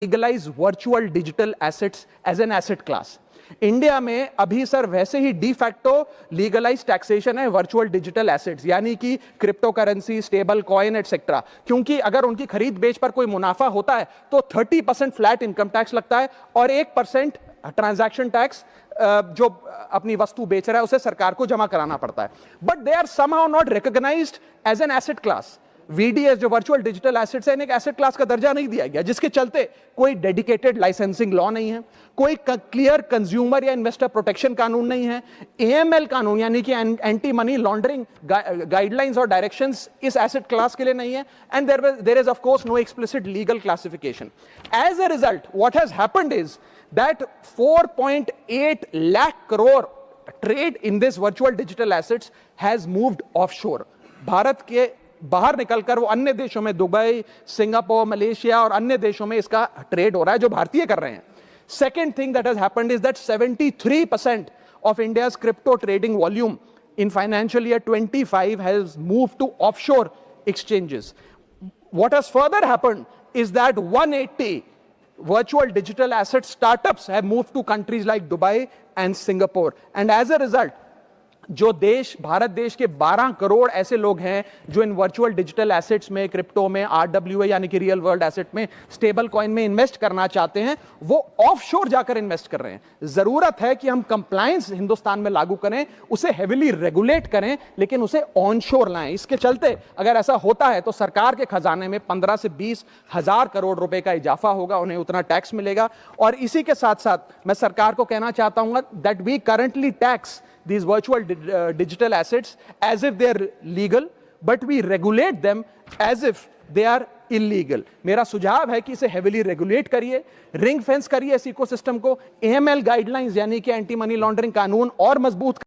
Legalise virtual digital assets as an asset class. India में अभी sir वैसे ही डी फैक्टो लीगलाइज टैक्सेशन है वर्चुअल डिजिटल एसेट्स, यानी कि crypto currency, stable coin etcetera. क्योंकि अगर उनकी खरीद बेच पर कोई मुनाफा होता है तो 30% फ्लैट इनकम टैक्स लगता है और 1% ट्रांजैक्शन टैक्स जो अपनी वस्तु बेच रहा है उसे सरकार को जमा कराना पड़ता है। But they are somehow not recognized as an asset class. VDS जो वर्चुअल डिजिटल एसेट्स है, इन्हें एक एसेट क्लास का दर्जा नहीं दिया गया, जिसके चलते कोई डेडिकेटेड लाइसेंसिंग लॉ नहीं है, कोई क्लियर कंज्यूमर या इन्वेस्टर प्रोटेक्शन कानून नहीं है, एएमएल कानून यानी कि एंटी मनी लॉन्ड्रिंग गाइडलाइंस और डायरेक्शंस इस एसेट क्लास के लिए नहीं है, and there is of course no explicit legal classification. As a result what has happened is that 4.8 lakh crore trade in this virtual digital assets has moved offshore. Bharat के बाहर निकलकर वो अन्य देशों में, दुबई, सिंगापुर, मलेशिया और अन्य देशों में इसका ट्रेड हो रहा है जो भारतीय कर रहे हैं। Second thing that has happened is that 73% of India's crypto trading volume in financial year 25 has moved to offshore exchanges. What has further happened is that 180 virtual digital asset startups have moved to countries like Dubai and Singapore, and as a result जो देश, भारत देश के 12 करोड़ ऐसे लोग हैं जो इन virtual digital assets में, crypto में, आरडब्ल्यूए यानी कि रियल वर्ल्ड एसेट में, स्टेबल कॉइन में इन्वेस्ट करना चाहते हैं, वो ऑफशोर जाकर इन्वेस्ट कर रहे हैं। जरूरत है कि हम कंप्लायंस हिंदुस्तान में लागू करें, उसे हेविली रेगुलेट करें, लेकिन उसे ऑनशोर लाएं। इसके चलते अगर ऐसा होता है तो सरकार के खजाने में 15 से 20 हजार करोड़ रुपए का इजाफा होगा, उन्हें उतना टैक्स मिलेगा। और इसी के साथ साथ मैं सरकार को कहना चाहता हूं that we currently tax these virtual digital assets as if they are legal, but we regulate them as if they are illegal. मेरा सुझाव है कि इसे heavily regulate करिए, रिंग फेंस करिए इस इकोसिस्टम को, AML गाइडलाइंस यानी कि एंटी मनी लॉन्ड्रिंग कानून और मजबूत